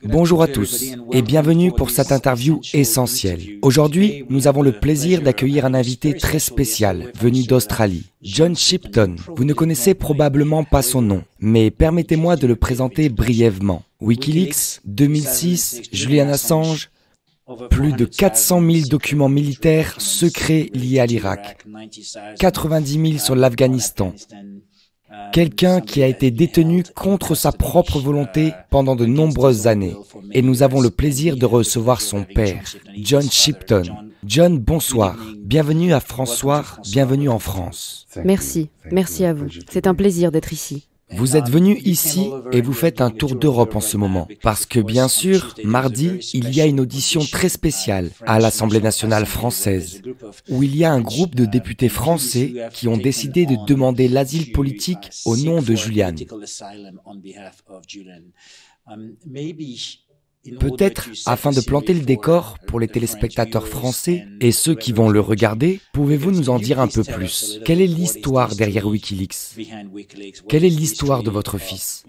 Bonjour à tous et bienvenue pour cette interview essentielle. Aujourd'hui, nous avons le plaisir d'accueillir un invité très spécial venu d'Australie, John Shipton. Vous ne connaissez probablement pas son nom, mais permettez-moi de le présenter brièvement. Wikileaks, 2006, Julian Assange, plus de 400 000 documents militaires secrets liés à l'Irak, 90 000 sur l'Afghanistan. Quelqu'un qui a été détenu contre sa propre volonté pendant de nombreuses années. Et nous avons le plaisir de recevoir son père, John Shipton. John, bonsoir. Bienvenue à François, bienvenue en France. Merci à vous. C'est un plaisir d'être ici. Vous êtes venu ici et vous faites un tour d'Europe en ce moment. Parce que bien sûr, mardi, il y a une audition très spéciale à l'Assemblée nationale française, où il y a un groupe de députés français qui ont décidé de demander l'asile politique au nom de Julian. Peut-être, afin de planter le décor pour les téléspectateurs français et ceux qui vont le regarder, pouvez-vous nous en dire un peu plus? Quelle est l'histoire derrière Wikileaks? Quelle est l'histoire de votre fils?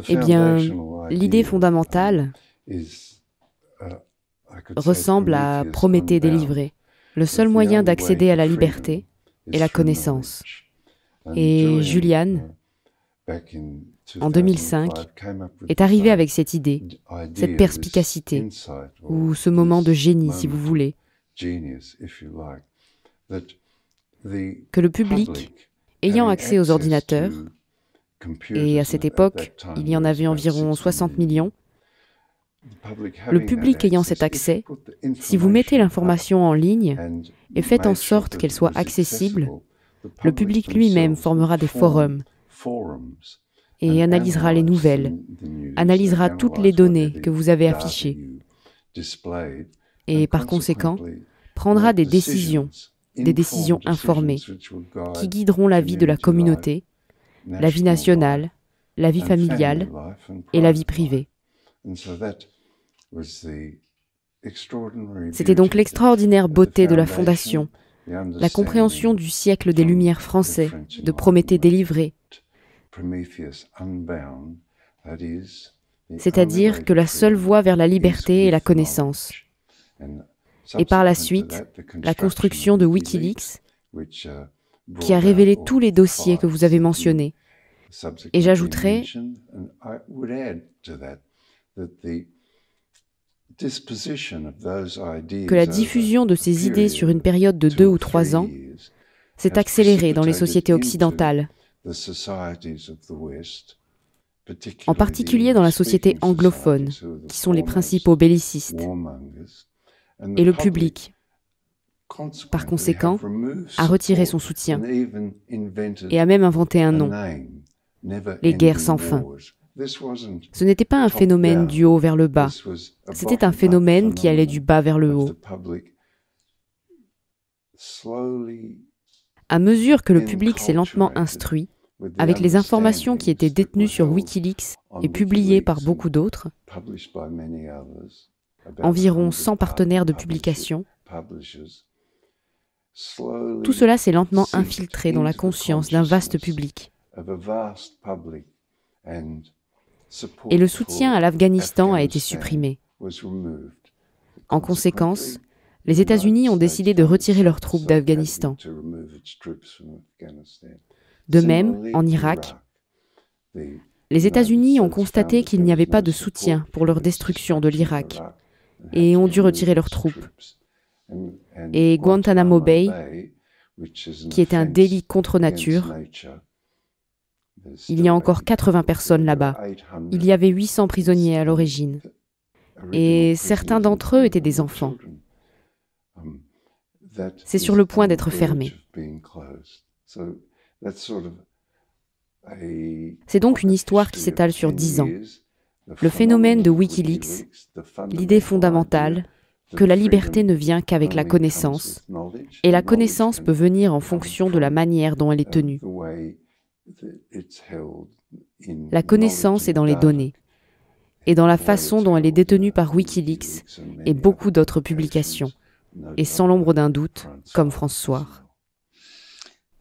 Eh bien, l'idée fondamentale ressemble à Prométhée délivré. Le seul moyen d'accéder à la liberté est la connaissance. Et Julian, en 2005, est arrivé avec cette idée, cette perspicacité, ou ce moment de génie, si vous voulez, que le public, ayant accès aux ordinateurs, et à cette époque, il y en avait environ 60 millions, le public ayant cet accès, si vous mettez l'information en ligne et faites en sorte qu'elle soit accessible, le public lui-même formera des forums et analysera les nouvelles, analysera toutes les données que vous avez affichées et par conséquent prendra des décisions informées qui guideront la vie de la communauté, la vie nationale, la vie familiale et la vie privée. C'était donc l'extraordinaire beauté de la Fondation, la compréhension du siècle des Lumières français, de Prométhée délivré, c'est-à-dire que la seule voie vers la liberté est la connaissance. Et par la suite, la construction de Wikileaks, qui a révélé tous les dossiers que vous avez mentionnés. Et j'ajouterai que la diffusion de ces idées sur une période de 2 ou 3 ans s'est accélérée dans les sociétés occidentales, en particulier dans la société anglophone, qui sont les principaux bellicistes, et le public, par conséquent, a retiré son soutien et a même inventé un nom, les guerres sans fin. Ce n'était pas un phénomène du haut vers le bas, c'était un phénomène qui allait du bas vers le haut. À mesure que le public s'est lentement instruit, avec les informations qui étaient détenues sur Wikileaks et publiées par beaucoup d'autres, environ 100 partenaires de publication, tout cela s'est lentement infiltré dans la conscience d'un vaste public. Et le soutien à l'Afghanistan a été supprimé. En conséquence, les États-Unis ont décidé de retirer leurs troupes d'Afghanistan. De même, en Irak, les États-Unis ont constaté qu'il n'y avait pas de soutien pour leur destruction de l'Irak et ont dû retirer leurs troupes. Et Guantanamo Bay, qui est un délit contre nature, il y a encore 80 personnes là-bas. Il y avait 800 prisonniers à l'origine. Et certains d'entre eux étaient des enfants. C'est sur le point d'être fermé. C'est donc une histoire qui s'étale sur 10 ans. Le phénomène de Wikileaks, l'idée fondamentale que la liberté ne vient qu'avec la connaissance, et la connaissance peut venir en fonction de la manière dont elle est tenue. La connaissance est dans les données, et dans la façon dont elle est détenue par Wikileaks et beaucoup d'autres publications, et sans l'ombre d'un doute, comme François.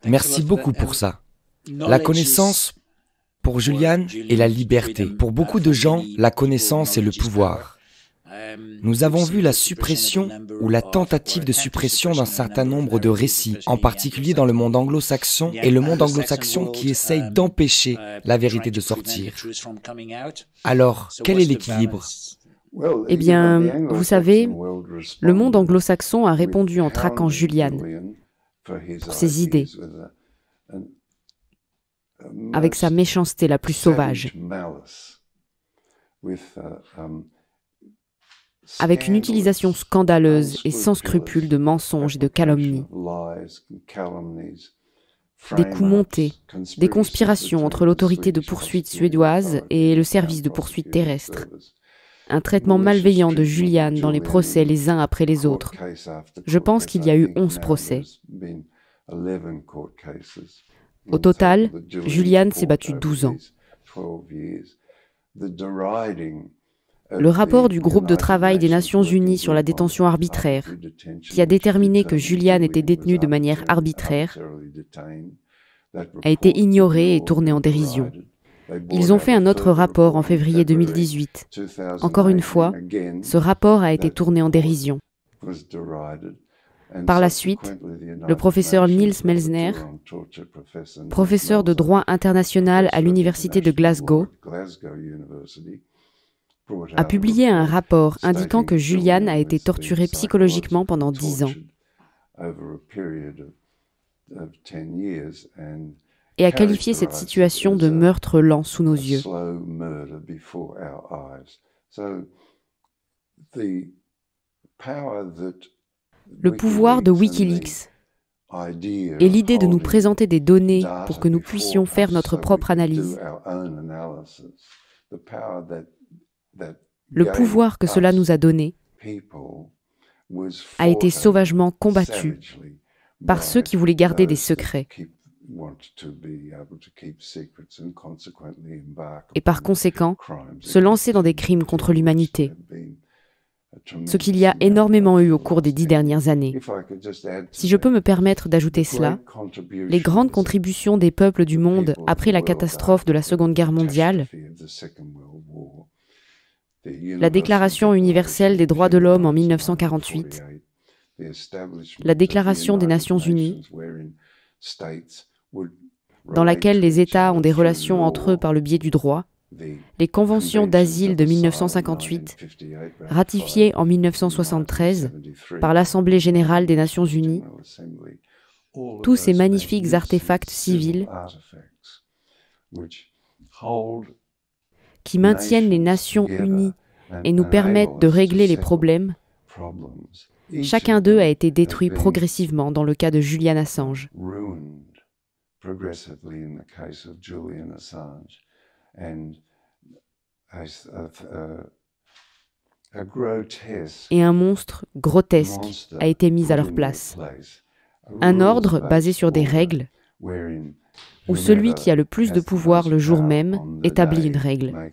Merci beaucoup pour ça. La connaissance, pour Julian est la liberté. Pour beaucoup de gens, la connaissance est le pouvoir. Nous avons vu la suppression ou la tentative de suppression d'un certain nombre de récits, en particulier dans le monde anglo-saxon, et le monde anglo-saxon qui essaye d'empêcher la vérité de sortir. Alors, quel est l'équilibre? Eh bien, vous savez, le monde anglo-saxon a répondu en traquant Julian pour ses idées, avec sa méchanceté la plus sauvage, avec une utilisation scandaleuse et sans scrupule de mensonges et de calomnies, des coups montés, des conspirations entre l'autorité de poursuite suédoise et le service de poursuite terrestre, un traitement malveillant de Julian dans les procès les uns après les autres. Je pense qu'il y a eu 11 procès. Au total, Julian s'est battu 12 ans. Le rapport du groupe de travail des Nations Unies sur la détention arbitraire, qui a déterminé que Julian était détenu de manière arbitraire, a été ignoré et tourné en dérision. Ils ont fait un autre rapport en février 2018. Encore une fois, ce rapport a été tourné en dérision. Par la suite, le professeur Niels Melsner, professeur de droit international à l'université de Glasgow, a publié un rapport indiquant que Julian a été torturé psychologiquement pendant 10 ans et a qualifié cette situation de meurtre lent sous nos yeux. Le pouvoir de Wikileaks et l'idée de nous présenter des données pour que nous puissions faire notre propre analyse, le pouvoir que cela nous a donné a été sauvagement combattu par ceux qui voulaient garder des secrets et par conséquent se lancer dans des crimes contre l'humanité, ce qu'il y a énormément eu au cours des 10 dernières années. Si je peux me permettre d'ajouter cela, les grandes contributions des peuples du monde après la catastrophe de la Seconde Guerre mondiale, la Déclaration universelle des droits de l'homme en 1948, la Déclaration des Nations unies, dans laquelle les États ont des relations entre eux par le biais du droit, les conventions d'asile de 1958, ratifiées en 1973 par l'Assemblée générale des Nations unies, tous ces magnifiques artefacts civils qui maintiennent les Nations unies et nous permettent de régler les problèmes, chacun d'eux a été détruit progressivement dans le cas de Julian Assange. Et un monstre grotesque a été mis à leur place. Un ordre basé sur des règles, où celui qui a le plus de pouvoir le jour même établit une règle.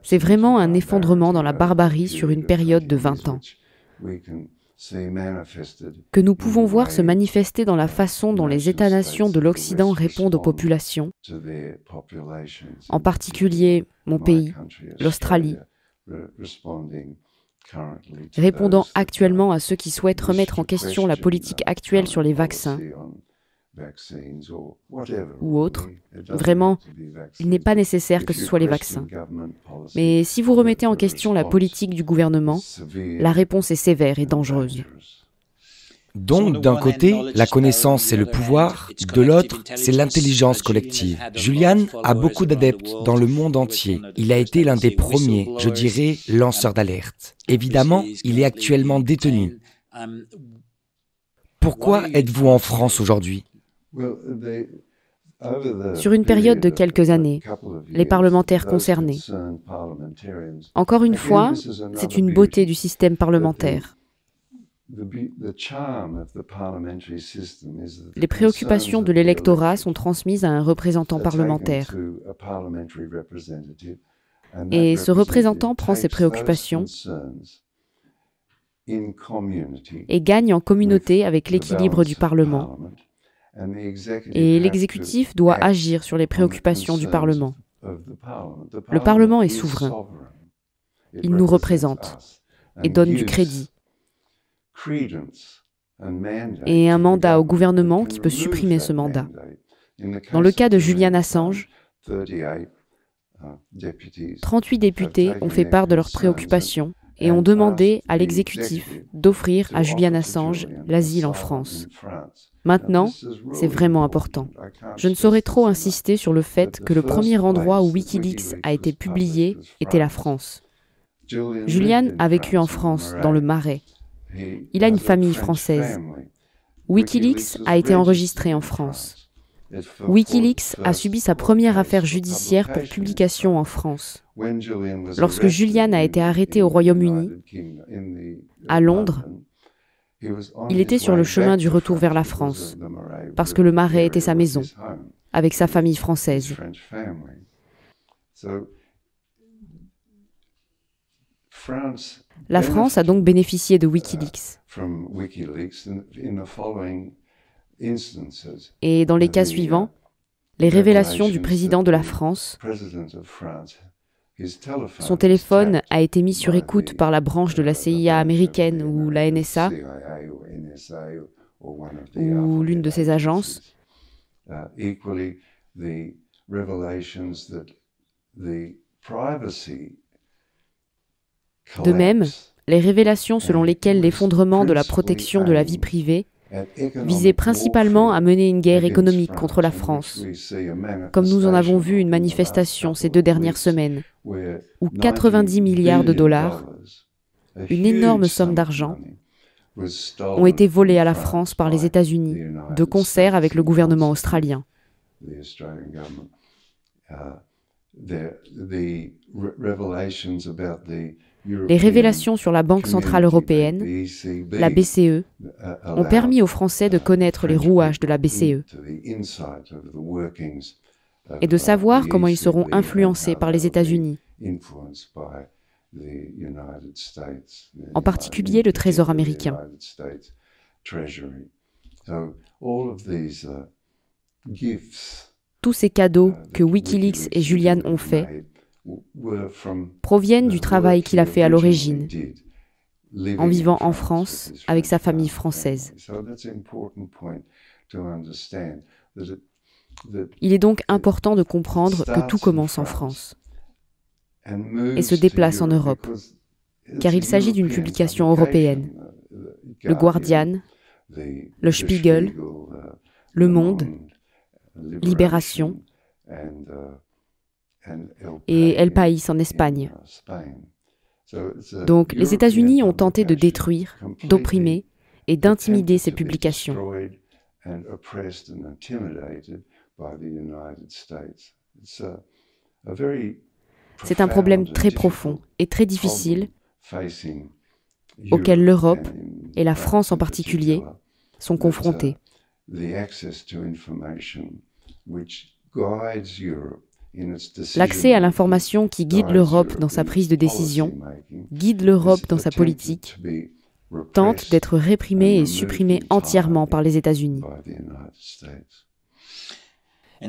C'est vraiment un effondrement dans la barbarie sur une période de 20 ans, que nous pouvons voir se manifester dans la façon dont les États-nations de l'Occident répondent aux populations, en particulier mon pays, l'Australie, répondant actuellement à ceux qui souhaitent remettre en question la politique actuelle sur les vaccins ou autres. Vraiment, il n'est pas nécessaire que ce soit les vaccins. Mais si vous remettez en question la politique du gouvernement, la réponse est sévère et dangereuse. Donc, d'un côté, la connaissance c'est le pouvoir, de l'autre, c'est l'intelligence collective. Julian a beaucoup d'adeptes dans le monde entier. Il a été l'un des premiers, je dirais, lanceurs d'alerte. Évidemment, il est actuellement détenu. Pourquoi êtes-vous en France aujourd'hui ? Sur une période de quelques années, les parlementaires concernés. Encore une fois, c'est une beauté du système parlementaire. Les préoccupations de l'électorat sont transmises à un représentant parlementaire. Et ce représentant prend ses préoccupations et gagne en communauté avec l'équilibre du Parlement. Et l'exécutif doit agir sur les préoccupations du Parlement. Le Parlement est souverain. Il nous représente et donne du crédit. Et un mandat au gouvernement qui peut supprimer ce mandat. Dans le cas de Julian Assange, 38 députés ont fait part de leurs préoccupations et ont demandé à l'exécutif d'offrir à Julian Assange l'asile en France. Maintenant, c'est vraiment important. Je ne saurais trop insister sur le fait que le premier endroit où Wikileaks a été publié était la France. Julian a vécu en France, dans le Marais. Il a une famille française. Wikileaks a été enregistré en France. Wikileaks a subi sa première affaire judiciaire pour publication en France. Lorsque Julian a été arrêté au Royaume-Uni, à Londres, il était sur le chemin du retour vers la France, parce que le Marais était sa maison, avec sa famille française. La France a donc bénéficié de Wikileaks. Et dans les cas suivants, les révélations du président de la France, son téléphone a été mis sur écoute par la branche de la CIA américaine ou la NSA, ou l'une de ses agences. De même, les révélations selon lesquelles l'effondrement de la protection de la vie privée visait principalement à mener une guerre économique contre la France, comme nous en avons vu une manifestation ces 2 dernières semaines, où 90 milliards de dollars, une énorme somme d'argent, ont été volés à la France par les États-Unis, de concert avec le gouvernement australien. Les révélations sur la Banque centrale européenne, la BCE, ont permis aux Français de connaître les rouages de la BCE et de savoir comment ils seront influencés par les États-Unis, en particulier le Trésor américain. Tous ces cadeaux que Wikileaks et Julian ont faits proviennent du travail qu'il a fait à l'origine, en vivant en France avec sa famille française. Il est donc important de comprendre que tout commence en France et se déplace en Europe, car il s'agit d'une publication européenne. Le Guardian, le Spiegel, Le Monde, Libération et El País en Espagne. Donc les États-Unis ont tenté de détruire, d'opprimer et d'intimider ces publications. C'est un problème très profond et très difficile auquel l'Europe, et la France en particulier, sont confrontés. L'accès à l'information qui guide l'Europe dans sa prise de décision, guide l'Europe dans sa politique, tente d'être réprimé et supprimé entièrement par les États-Unis.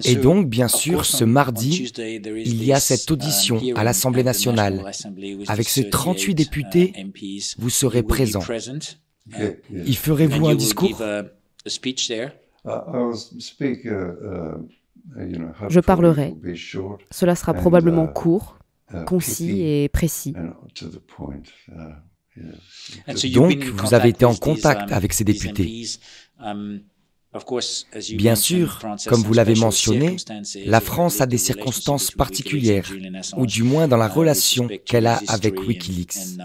Et donc, bien sûr, ce mardi, il y a cette audition à l'Assemblée nationale. Avec ces 38 députés, vous serez présents. Y ferez-vous un discours ? Je parlerai. Cela sera probablement court, concis et précis. Donc, vous avez été en contact avec ces députés. Bien sûr, comme vous l'avez mentionné, la France a des circonstances particulières, ou du moins dans la relation qu'elle a avec Wikileaks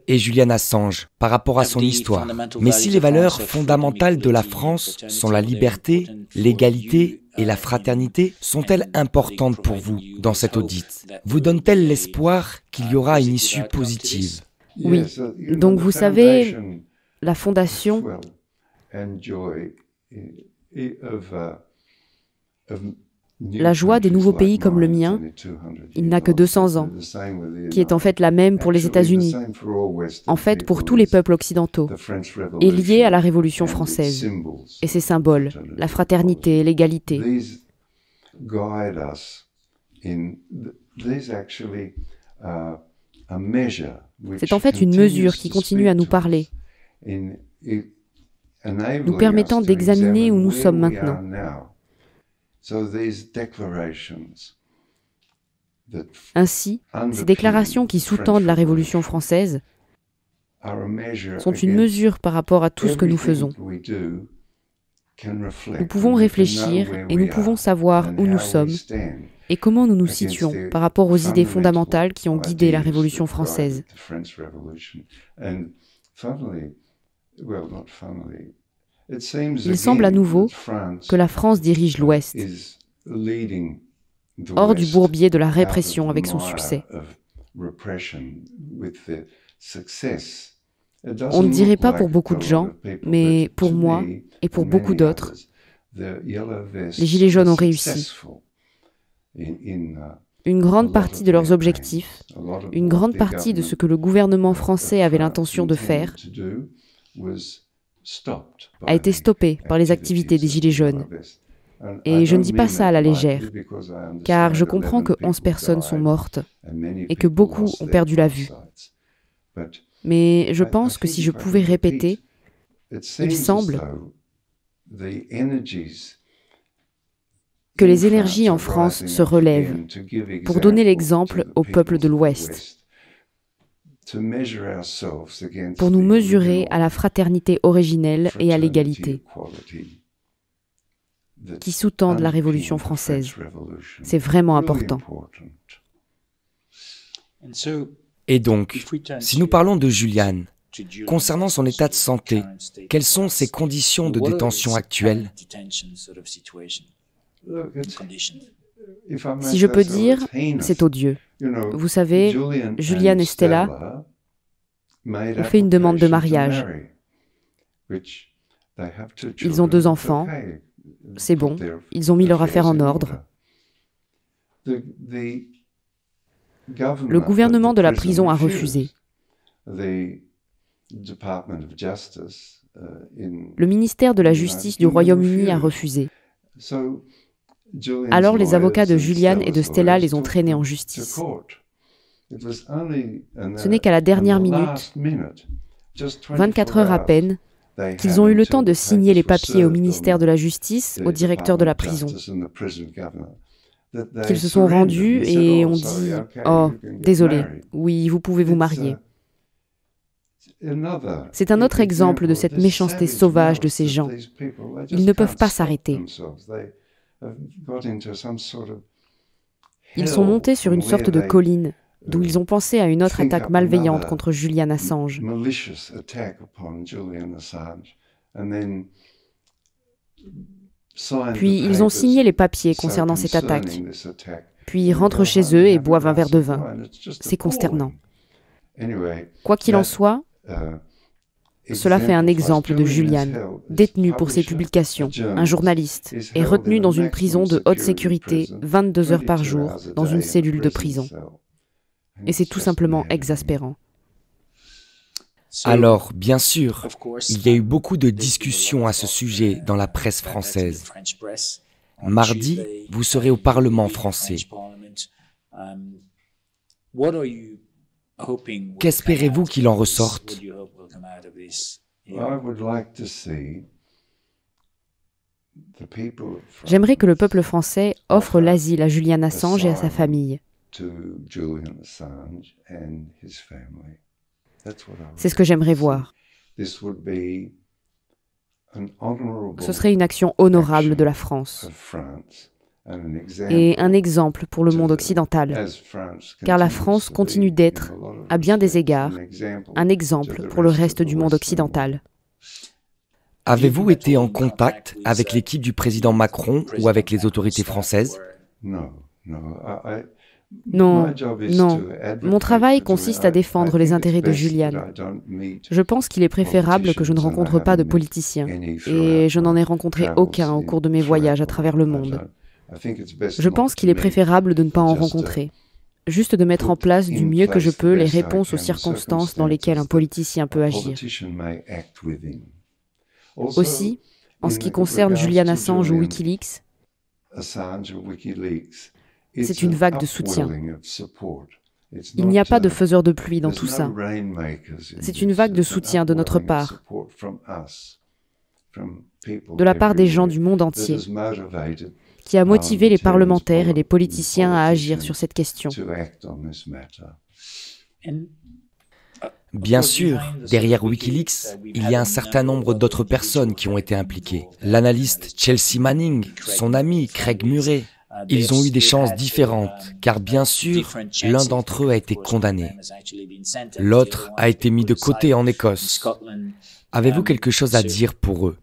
et Julian Assange par rapport à son histoire. Mais si les valeurs fondamentales de la France sont la liberté, l'égalité et la fraternité, sont-elles importantes pour vous dans cette audit? Vous donnent-elles l'espoir qu'il y aura une issue positive? Oui, donc vous savez, la Fondation la joie des nouveaux pays comme le mien, il n'a que 200 ans, qui est en fait la même pour les États-Unis, en fait pour tous les peuples occidentaux, est liée à la Révolution française et ses symboles, la fraternité, l'égalité. C'est en fait une mesure qui continue à nous parler, nous permettant d'examiner où nous sommes maintenant. Ainsi, ces déclarations qui sous-tendent la Révolution française sont une mesure par rapport à tout ce que nous faisons. Nous pouvons réfléchir et nous pouvons savoir où nous sommes et comment nous nous situons par rapport aux idées fondamentales qui ont guidé la Révolution française. Il semble à nouveau que la France dirige l'Ouest, hors du bourbier de la répression avec son succès. On ne dirait pas pour beaucoup de gens, mais pour moi et pour beaucoup d'autres, les Gilets jaunes ont réussi. Une grande partie de leurs objectifs, une grande partie de ce que le gouvernement français avait l'intention de faire, a été stoppée par les activités des Gilets jaunes. Et je ne dis pas ça à la légère, car je comprends que 11 personnes sont mortes et que beaucoup ont perdu la vue. Mais je pense que si je pouvais répéter, il semble que les énergies en France se relèvent pour donner l'exemple au peuple de l'Ouest, pour nous mesurer à la fraternité originelle et à l'égalité qui sous-tendent la Révolution française. C'est vraiment important. Et donc, si nous parlons de Julian, concernant son état de santé, quelles sont ses conditions de détention actuelles? Si je peux dire, c'est odieux. Vous savez, Julian et Stella ont fait une demande de mariage. Ils ont 2 enfants. C'est bon, ils ont mis leur affaire en ordre. Le gouvernement de la prison a refusé. Le ministère de la Justice du Royaume-Uni a refusé. Alors les avocats de Julian et de Stella les ont traînés en justice. Ce n'est qu'à la dernière minute, 24 heures à peine, qu'ils ont eu le temps de signer les papiers au ministère de la Justice, au directeur de la prison, qu'ils se sont rendus et ont dit « Oh, désolé, oui, vous pouvez vous marier ». C'est un autre exemple de cette méchanceté sauvage de ces gens. Ils ne peuvent pas s'arrêter. Ils sont montés sur une sorte de colline, d'où ils ont pensé à une autre attaque malveillante contre Julian Assange. Puis ils ont signé les papiers concernant cette attaque. Puis ils rentrent chez eux et boivent un verre de vin. C'est consternant. Quoi qu'il en soit, cela fait un exemple de Julian, détenu pour ses publications, un journaliste, et retenu dans une prison de haute sécurité 22 heures par jour dans une cellule de prison. Et c'est tout simplement exaspérant. Alors, bien sûr, il y a eu beaucoup de discussions à ce sujet dans la presse française. Mardi, vous serez au Parlement français. Qu'espérez-vous qu'il en ressorte? J'aimerais que le peuple français offre l'asile à Julian Assange et à sa famille. C'est ce que j'aimerais voir. Ce serait une action honorable de la France et un exemple pour le monde occidental, car la France continue d'être, à bien des égards, un exemple pour le reste du monde occidental. Avez-vous été en contact avec l'équipe du président Macron ou avec les autorités françaises? Non, non. Mon travail consiste à défendre les intérêts de Julian. Je pense qu'il est préférable que je ne rencontre pas de politiciens, et je n'en ai rencontré aucun au cours de mes voyages à travers le monde. Je pense qu'il est préférable de ne pas en rencontrer, juste de mettre en place du mieux que je peux les réponses aux circonstances dans lesquelles un politicien peut agir. Aussi, en ce qui concerne Julian Assange ou Wikileaks, c'est une vague de soutien. Il n'y a pas de faiseur de pluie dans tout ça. C'est une vague de soutien de notre part, de la part des gens du monde entier, qui a motivé les parlementaires et les politiciens à agir sur cette question. Bien sûr, derrière Wikileaks, il y a un certain nombre d'autres personnes qui ont été impliquées. L'analyste Chelsea Manning, son ami Craig Murray. Ils ont eu des chances différentes, car bien sûr, l'un d'entre eux a été condamné. L'autre a été mis de côté en Écosse. Avez-vous quelque chose à dire pour eux?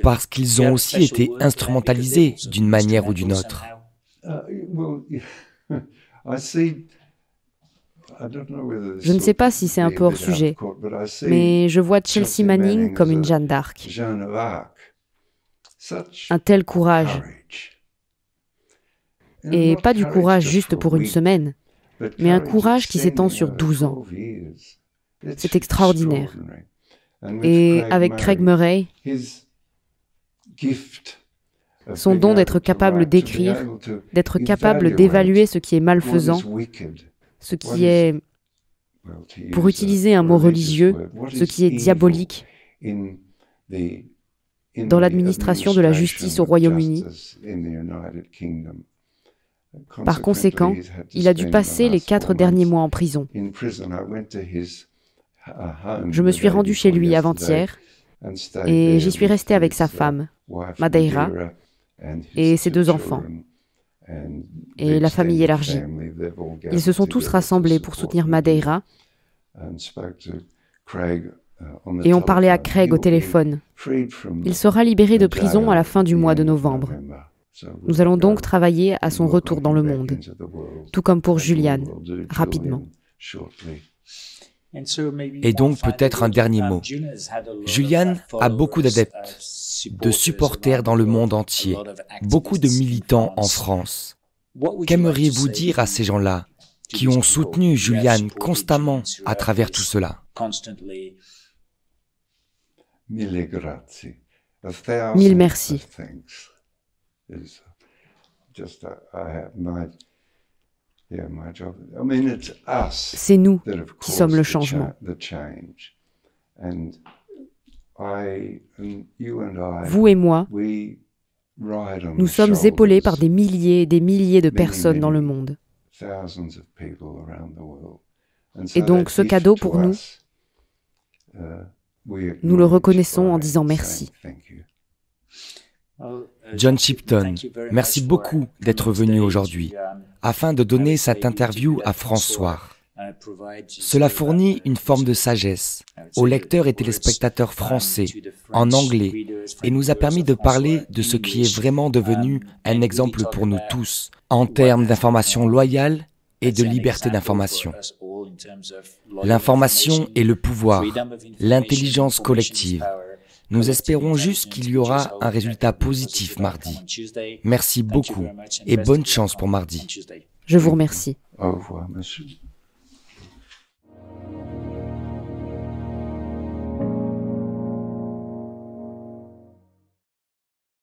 Parce qu'ils ont aussi été instrumentalisés d'une manière ou d'une autre. Je ne sais pas si c'est un peu hors sujet, mais je vois Chelsea Manning comme une Jeanne d'Arc. Un tel courage. Et pas du courage juste pour une semaine, mais un courage qui s'étend sur 12 ans. C'est extraordinaire. Et avec Craig Murray, son don d'être capable d'écrire, d'être capable d'évaluer ce qui est malfaisant, ce qui est, pour utiliser un mot religieux, ce qui est diabolique dans l'administration de la justice au Royaume-Uni. Par conséquent, il a dû passer les 4 derniers mois en prison. Je me suis rendu chez lui avant-hier et j'y suis resté avec sa femme, Madeira, et ses 2 enfants, et la famille élargie. Ils se sont tous rassemblés pour soutenir Madeira et ont parlé à Craig au téléphone. Il sera libéré de prison à la fin du mois de novembre. Nous allons donc travailler à son retour dans le monde, tout comme pour Julian, rapidement. Et donc peut-être un dernier mot. Julian a beaucoup d'adeptes, de supporters dans le monde entier, beaucoup de militants en France. Qu'aimeriez-vous dire à ces gens-là qui ont soutenu Julian constamment à travers tout cela? Mille merci. C'est nous qui sommes le changement. Vous et moi, nous sommes épaulés par des milliers et des milliers de personnes dans le monde. Et donc ce cadeau pour nous, nous le reconnaissons en disant merci. John Shipton, merci beaucoup d'être venu aujourd'hui afin de donner cette interview à François. Cela fournit une forme de sagesse aux lecteurs et téléspectateurs français, en anglais, et nous a permis de parler de ce qui est vraiment devenu un exemple pour nous tous, en termes d'information loyale et de liberté d'information. L'information est le pouvoir, l'intelligence collective. Nous espérons juste qu'il y aura un résultat positif mardi. Merci beaucoup et bonne chance pour mardi. Je vous remercie. Au revoir, monsieur.